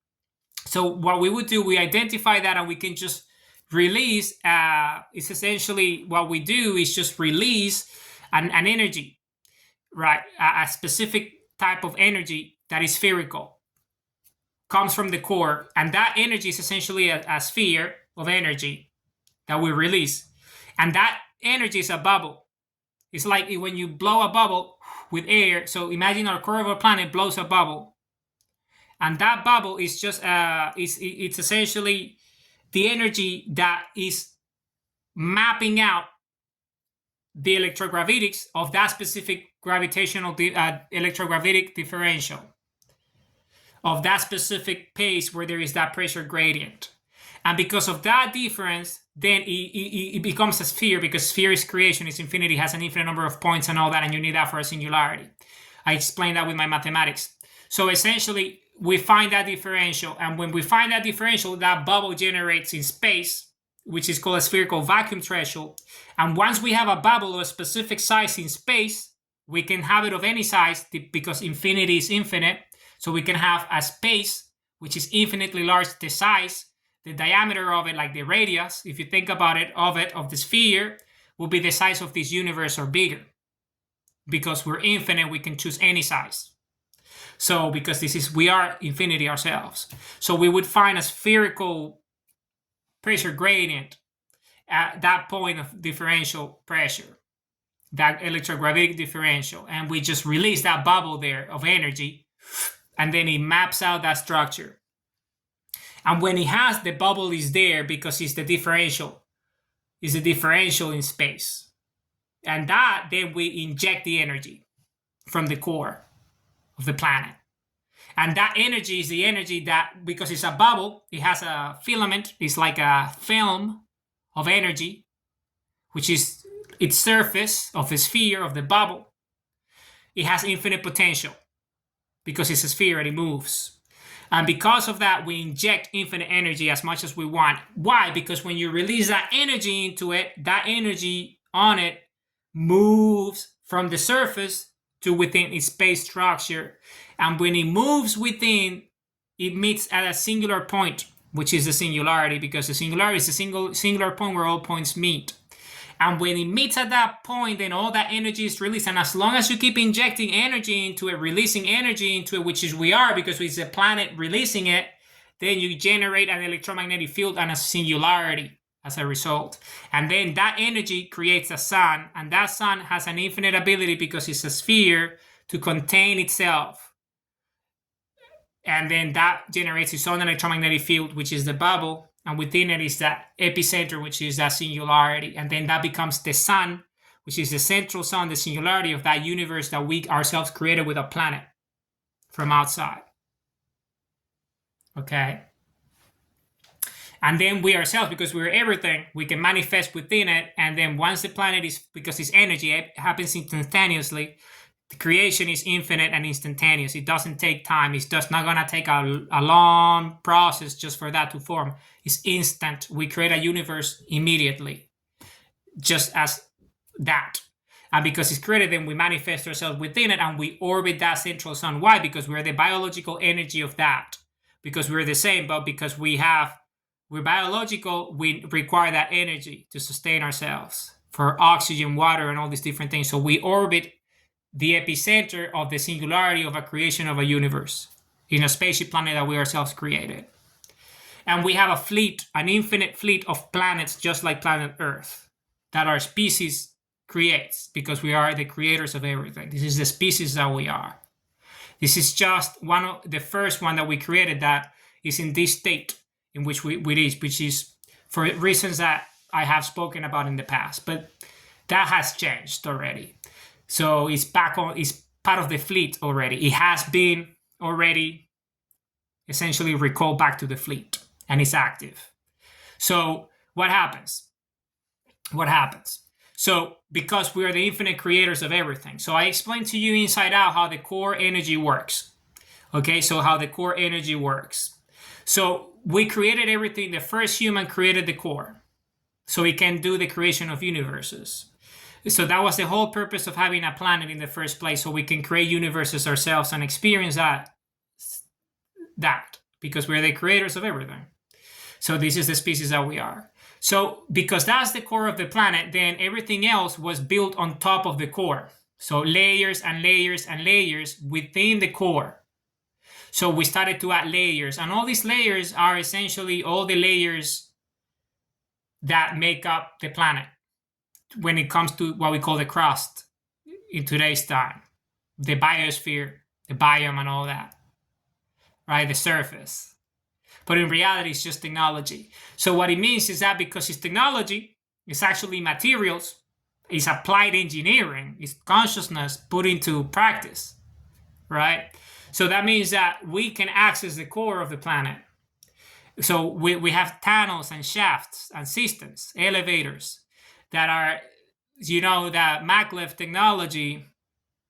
A: So what we would do, we identify that and we can just release, it's essentially what we do is just release an energy, right? A specific type of energy that is spherical. comes from the core, and that energy is essentially a sphere of energy that we release. And that energy is a bubble. It's like when you blow a bubble with air. So imagine our core of our planet blows a bubble. And that bubble is just, it's essentially the energy that is mapping out the electrogravitics of that specific gravitational electrogravitic differential of that specific pace where there is that pressure gradient. And because of that difference, then it becomes a sphere, because sphere is creation, is infinity, has an infinite number of points and all that, and you need that for a singularity. I explained that with my mathematics. So essentially, we find that differential, and when we find that differential, that bubble generates in space, which is called a spherical vacuum threshold. And once we have a bubble of a specific size in space, we can have it of any size because infinity is infinite. So we can have a space which is infinitely large, the size, the diameter of it, like the radius, if you think about it, of the sphere, will be the size of this universe or bigger. Because we're infinite, we can choose any size. So because we are infinity ourselves. So we would find a spherical pressure gradient at that point of differential pressure, that electrogravitic differential, and we just release that bubble there of energy, and then it maps out that structure. And when it has, the bubble is there because it's the differential. It's the differential in space. And that, then we inject the energy from the core of the planet. And that energy is the energy that, because it's a bubble, it has a filament, it's like a film of energy, which is its surface of the sphere of the bubble. It has infinite potential because it's a sphere and it moves. And because of that, we inject infinite energy as much as we want. Why? Because when you release that energy into it, that energy on it moves from the surface to within its space structure. And when it moves within, it meets at a singular point, which is the singularity, because the singularity is a singular point where all points meet. And when it meets at that point, then all that energy is released. And as long as you keep injecting energy into it, releasing energy into it, which is we are, because it's a planet releasing it, then you generate an electromagnetic field and a singularity as a result. And then that energy creates a sun, and that sun has an infinite ability, because it's a sphere, to contain itself. And then that generates its own electromagnetic field, which is the bubble. And within it is that epicenter, which is that singularity. And then that becomes the sun, which is the central sun, the singularity of that universe that we ourselves created with a planet from outside. Okay? And then we ourselves, because we're everything, we can manifest within it. And then once the planet is, because it's energy, it happens instantaneously. The creation is infinite and instantaneous. It doesn't take time. It's just not going to take a long process just for that to form. It's instant. We create a universe immediately, just as that. And because it's created, then we manifest ourselves within it and we orbit that central sun. Why? Because we're the biological energy of that. Because we're the same, but because we're biological, we require that energy to sustain ourselves for oxygen, water, and all these different things. So we orbit the epicenter of the singularity of a creation of a universe in a spaceship planet that we ourselves created. And we have a fleet, an infinite fleet of planets just like planet Earth that our species creates, because we are the creators of everything. This is the species that we are. This is just one of the first one that we created that is in this state in which which is for reasons that I have spoken about in the past, but that has changed already. So it's back on, it's part of the fleet already. It has been already essentially recalled back to the fleet and it's active. So what happens? So because we are the infinite creators of everything. So I explained to you inside out how the core energy works. Okay, so how the core energy works. So we created everything. The first human created the core, so it can do the creation of universes. So that was the whole purpose of having a planet in the first place, so we can create universes ourselves and experience that because we're the creators of everything. So this is the species that we are. So because that's the core of the planet, then everything else was built on top of the core. So layers and layers and layers within the core. So we started to add layers, and all these layers are essentially all the layers that make up the planet when it comes to what we call the crust in today's time, the biosphere, the biome, and all that, right? The surface. But in reality, it's just technology. So what it means is that because it's technology, it's actually materials, it's applied engineering, it's consciousness put into practice, right? So that means that we can access the core of the planet. So we have tunnels and shafts and systems, elevators that are, that maglev technology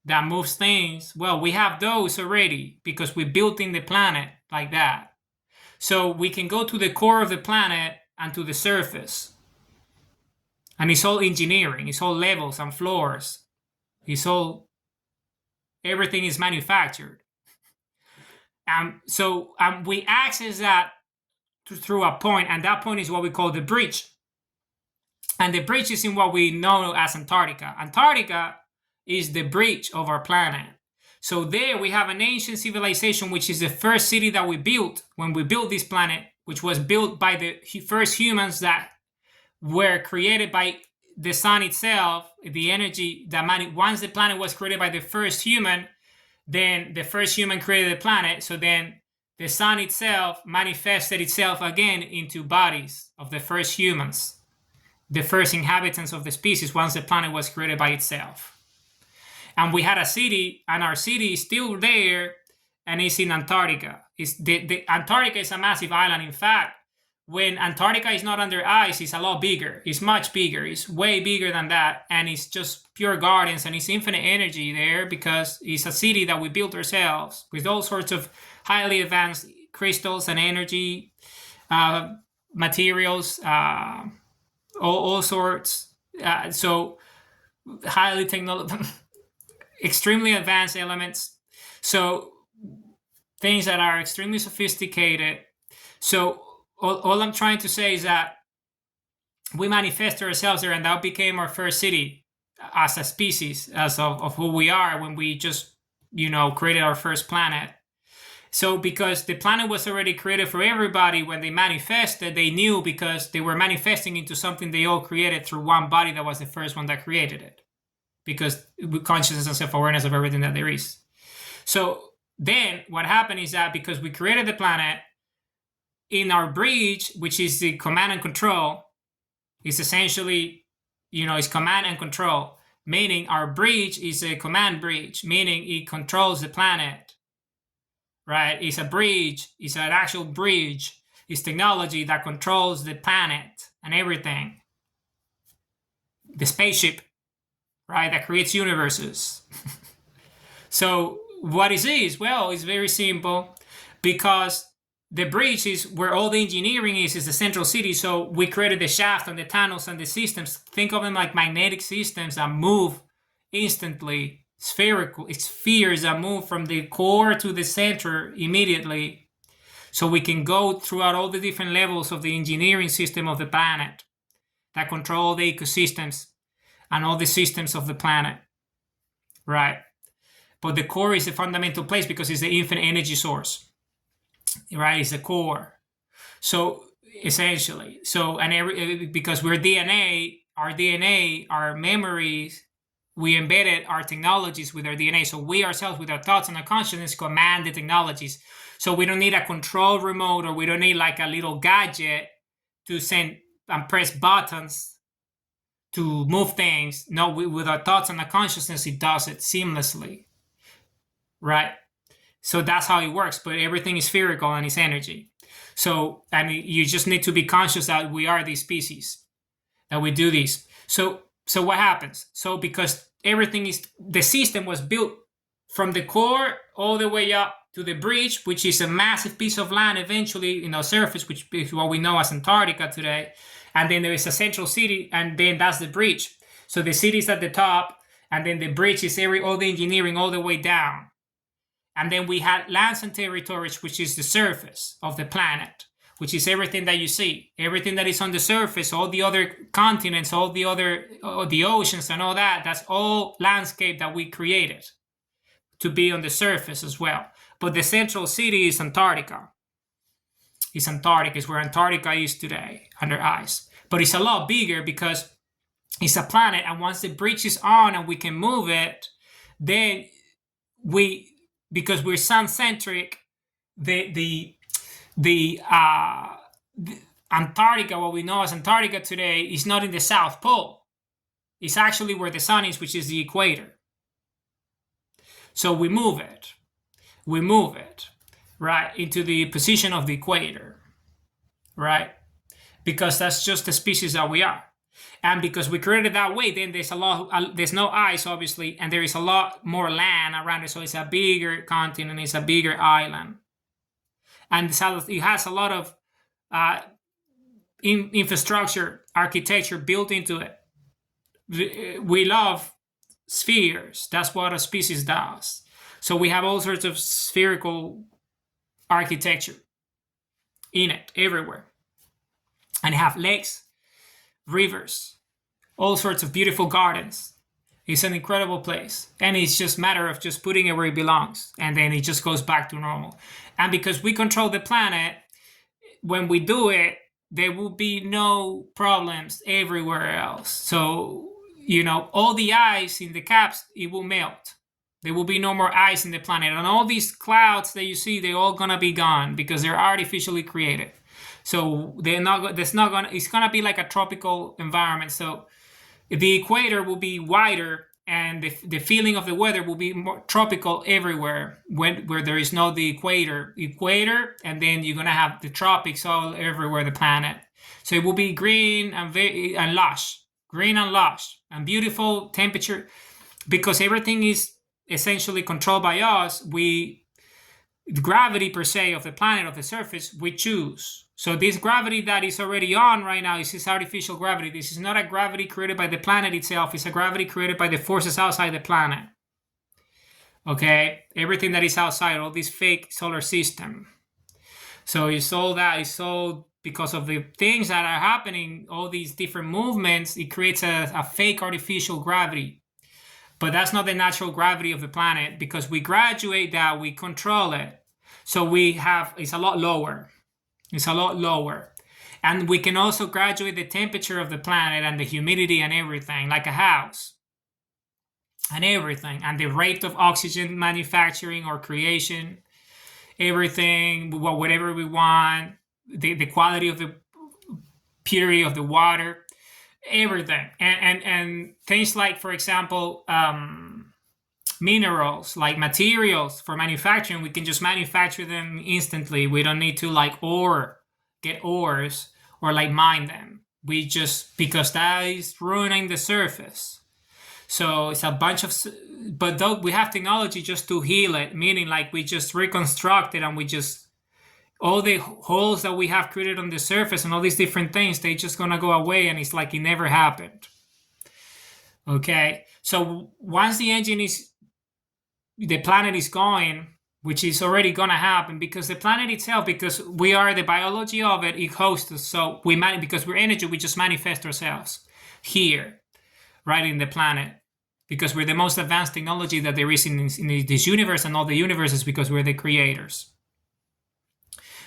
A: that moves things. Well, we have those already because we built in the planet like that. So we can go to the core of the planet and to the surface. And it's all engineering, it's all levels and floors. Everything is manufactured. So we access that through a point, and that point is what we call the bridge. And the bridge is in what we know as Antarctica. Antarctica is the bridge of our planet. So there we have an ancient civilization, which is the first city that we built when we built this planet, which was built by the first humans that were created by the sun itself, the energy that once the planet was created by the first human, then the first human created the planet. So then the sun itself manifested itself again into bodies of the first humans, the first inhabitants of the species, once the planet was created by itself. And we had a city, and our city is still there, and it's in Antarctica. The Antarctica is a massive island. In fact, when Antarctica is not under ice, it's a lot bigger. It's much bigger. It's way bigger than that. And it's just pure gardens, and it's infinite energy there because it's a city that we built ourselves with all sorts of highly advanced crystals and energy materials, all sorts. So highly extremely advanced elements. So things that are extremely sophisticated. So all I'm trying to say is that we manifested ourselves there, and that became our first city as a species, as of who we are when we just, created our first planet. So because the planet was already created for everybody, when they manifested, they knew because they were manifesting into something they all created through one body that was the first one that created it. Because with consciousness and self-awareness of everything that there is. So then what happened is that because we created the planet, in our bridge, which is the command and control, is essentially, it's command and control, meaning our bridge is a command bridge, meaning it controls the planet, right? It's a bridge, it's an actual bridge, it's technology that controls the planet and everything. The spaceship, right, that creates universes. So what is this? Well, it's very simple, because the bridge is where all the engineering is the central city. So we created the shaft and the tunnels and the systems. Think of them like magnetic systems that move instantly, spherical spheres that move from the core to the center immediately. So we can go throughout all the different levels of the engineering system of the planet that control the ecosystems and all the systems of the planet, right? But the core is the fundamental place because it's the infinite energy source, right? It's the core. So essentially, because we're DNA, our memories, we embedded our technologies with our DNA. So we ourselves, with our thoughts and our consciousness, command the technologies. So we don't need a control remote, or we don't need like a little gadget to send and press buttons to move things. No, with our thoughts and our consciousness, it does it seamlessly, right? So that's how it works, but everything is spherical and it's energy. So, and you just need to be conscious that we are these species, that we do this. So what happens? So because the system was built from the core all the way up to the bridge, which is a massive piece of land eventually, surface, which is what we know as Antarctica today. And then there is a central city, and then that's the bridge. So the city is at the top, and then the bridge is all the engineering all the way down. And then we had lands and territories, which is the surface of the planet, which is everything that you see, everything that is on the surface, all the other continents, all the oceans and all that. That's all landscape that we created to be on the surface as well. but the central city is Antarctica. It's Antarctica, is where Antarctica is today, under ice. But it's a lot bigger because it's a planet, and once the bridge is on and we can move it, then because we're sun-centric, the Antarctica, what we know as Antarctica today, is not in the South Pole. It's actually where the sun is, which is the equator. So we move it, right, into the position of the equator, right? Because that's just the species that we are. And because we created that way, then there's no ice, obviously, and there is a lot more land around it. So it's a bigger continent, it's a bigger island. And it has a lot of infrastructure, architecture built into it. We love spheres. That's what a species does. So we have all sorts of spherical architecture in it, everywhere. And have lakes, rivers, all sorts of beautiful gardens. It's an incredible place. And it's just a matter of just putting it where it belongs. And then it just goes back to normal. And because we control the planet, when we do it, there will be no problems everywhere else. So, all the ice in the caps, it will melt. There will be no more ice in the planet. And all these clouds that you see, they're all going to be gone because they're artificially created. So it's going to be like a tropical environment. So the equator will be wider, and the feeling of the weather will be more tropical everywhere where there is no the equator, and then you're going to have the tropics all everywhere the planet. So it will be green and lush, and beautiful temperature, because everything is essentially controlled by us. The gravity per se of the planet, of the surface, we choose. So this gravity that is already on right now is this artificial gravity. This is not a gravity created by the planet itself. It's a gravity created by the forces outside the planet. Okay? Everything that is outside, all this fake solar system. So it's all that. It's all because of the things that are happening, all these different movements, it creates a fake artificial gravity. But that's not the natural gravity of the planet, because we graduate that, we control it. So it's a lot lower. It's a lot lower. And we can also graduate the temperature of the planet and the humidity and everything, like a house. And everything. And the rate of oxygen manufacturing or creation. Everything, whatever we want. The quality of the purity of the water. Everything. And things like, for example, minerals, like materials for manufacturing, we can just manufacture them instantly. We don't need to get ores or mine them. Because that is ruining the surface. So it's a bunch of, but though we have technology just to heal it, meaning we just reconstruct it, and all the holes that we have created on the surface and all these different things, they just gonna go away, and it's like it never happened. Okay, so once the planet is going, which is already gonna happen, because the planet itself, because we are the biology of it, it hosts us. So because we're energy, we just manifest ourselves here, right in the planet, because we're the most advanced technology that there is in this universe and all the universes, because we're the creators.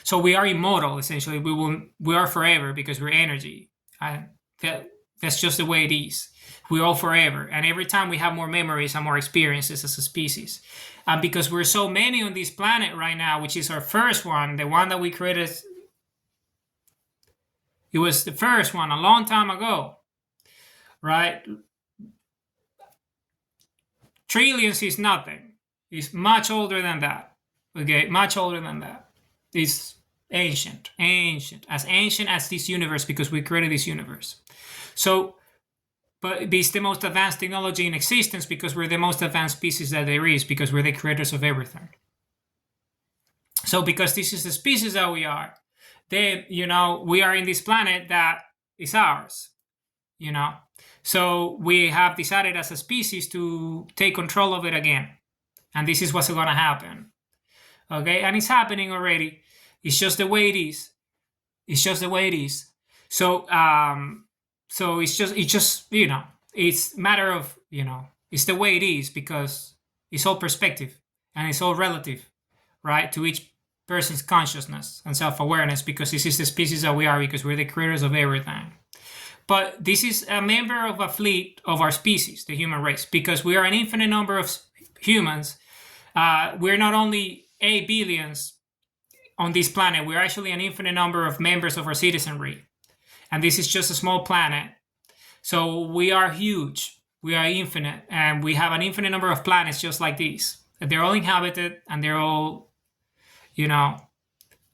A: So we are immortal, essentially. We are forever because we're energy. That's just the way it is. We're all forever. And every time we have more memories and more experiences as a species. And because we're so many on this planet right now, which is our first one, the one that we created, it was the first one a long time ago, right? Trillions is nothing. It's much older than that. Okay, much older than that. It's ancient, as ancient as this universe, because we created this universe. So, but it's the most advanced technology in existence, because we're the most advanced species that there is, because we're the creators of everything. So because this is the species that we are, then, we are in this planet that is ours, So we have decided as a species to take control of it again. And this is what's going to happen. Okay, and it's happening already. It's just the way it is. It's just the way it is. So, so it's just it's a matter of, it's the way it is, because it's all perspective and it's all relative. right? To each person's consciousness and self-awareness, because this is the species that we are, because we're the creators of everything. But this is a member of a fleet of our species, the human race, because we are an infinite number of humans. We're not only 8 billions on this planet, we're actually an infinite number of members of our citizenry. And this is just a small planet. So we are huge. We are infinite. And we have an infinite number of planets just like these. They're all inhabited and they're all,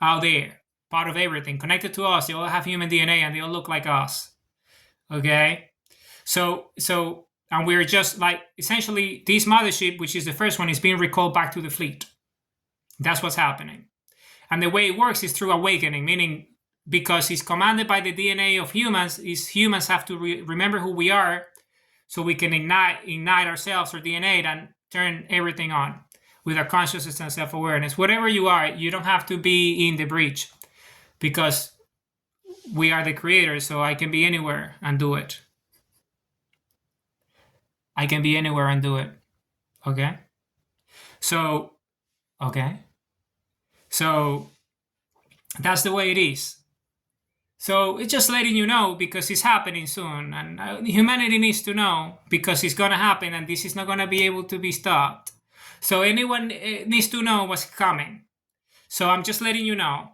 A: out there, part of everything, connected to us. They all have human DNA and they all look like us. Okay? So, and we're just like, essentially, this mothership, which is the first one, is being recalled back to the fleet. That's what's happening. And the way it works is through awakening, meaning because it's commanded by the DNA of humans, humans have to remember who we are so we can ignite ourselves, our DNA, and turn everything on with our consciousness and self-awareness. Whatever you are, you don't have to be in the breach because we are the creators, so I can be anywhere and do it. I can be anywhere and do it. Okay? So that's the way it is. So it's just letting you know because it's happening soon, and humanity needs to know because it's gonna happen, and this is not gonna be able to be stopped. So anyone needs to know what's coming. So I'm just letting you know,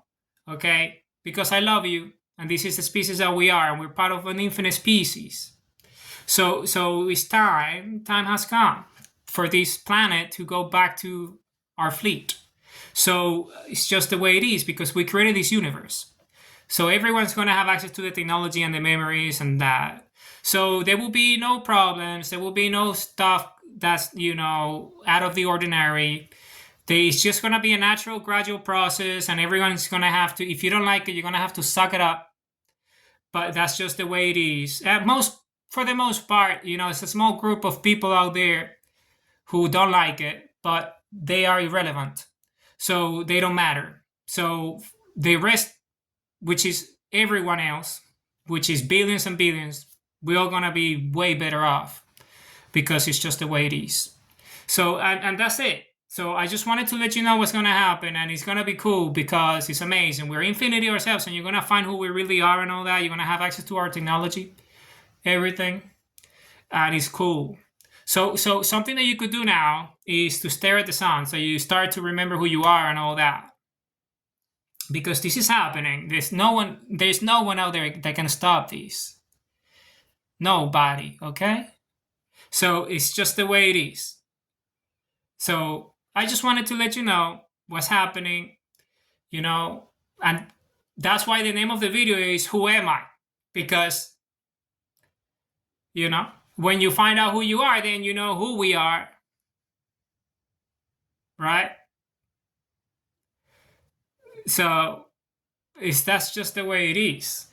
A: okay? Because I love you, and this is the species that we are, and we're part of an infinite species. So it's time has come for this planet to go back to our fleet. So it's just the way it is because we created this universe. So everyone's going to have access to the technology and the memories and that. So there will be no problems. There will be no stuff that's, out of the ordinary. It's just going to be a natural, gradual process, and everyone's going to have to, if you don't like it, you're going to have to suck it up. But that's just the way it is. For the most part, it's a small group of people out there who don't like it, but they are irrelevant. So they don't matter. So the rest, which is everyone else, which is billions and billions, we're all going to be way better off because it's just the way it is. So, and that's it. So I just wanted to let you know what's going to happen, and it's going to be cool because it's amazing. We're infinity ourselves, and you're going to find who we really are and all that. You're going to have access to our technology, everything, and it's cool. So something that you could do now is to stare at the sun. So you start to remember who you are and all that. Because this is happening. There's no one out there that can stop this. Nobody, okay? So it's just the way it is. So I just wanted to let you know what's happening, and that's why the name of the video is Who Am I? Because, when you find out who you are, then you know who we are, right? So that's just the way it is.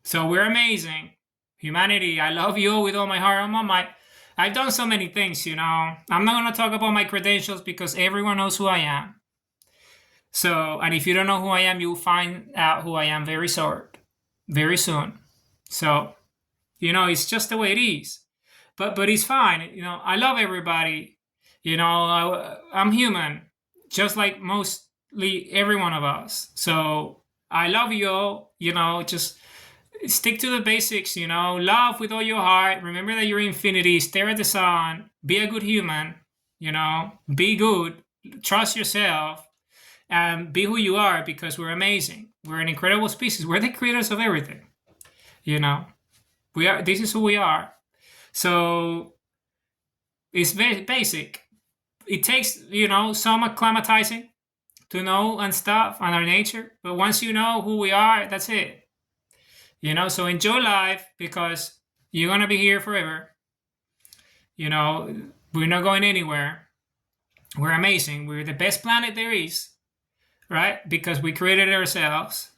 A: So we're amazing. Humanity, I love you with all my heart and my mind. I've done so many things, I'm not going to talk about my credentials because everyone knows who I am. So, and if you don't know who I am, you'll find out who I am very soon. So, it's just the way it is. But it's fine. I love everybody. I'm human, just like mostly every one of us. So I love you all. Just stick to the basics. Love with all your heart. Remember that you're infinity. Stare at the sun. Be a good human. Be good. Trust yourself, and be who you are because we're amazing. We're an incredible species. We're the creators of everything. We are. This is who we are. So it's very basic. It takes, some acclimatizing to know and stuff and our nature. But once you know who we are, that's it. So enjoy life because you're going to be here forever. We're not going anywhere. We're amazing. We're the best planet there is, right? Because we created it ourselves.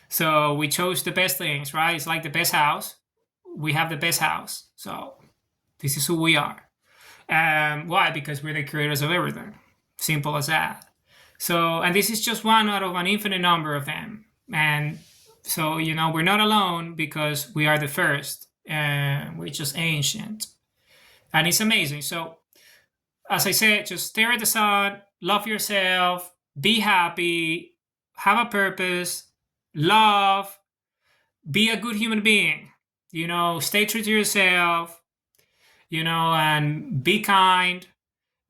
A: So we chose the best things, right? It's like the best house. We have the best house. So this is who we are. Why? Because we're the creators of everything. Simple as that. So, and this is just one out of an infinite number of them. And so, we're not alone because we are the first. And we're just ancient. And it's amazing. So, as I said, just stare at the sun, love yourself, be happy, have a purpose, love, be a good human being, stay true to yourself, and be kind,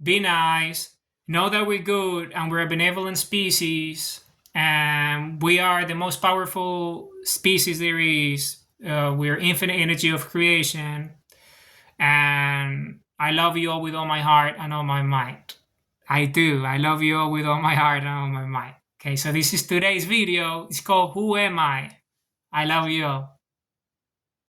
A: be nice, know that we're good and we're a benevolent species and we are the most powerful species there is. We're infinite energy of creation, and I love you all with all my heart and all my mind. I do. I love you all with all my heart and all my mind. Okay, so this is today's video. It's called Who Am I? I love you all.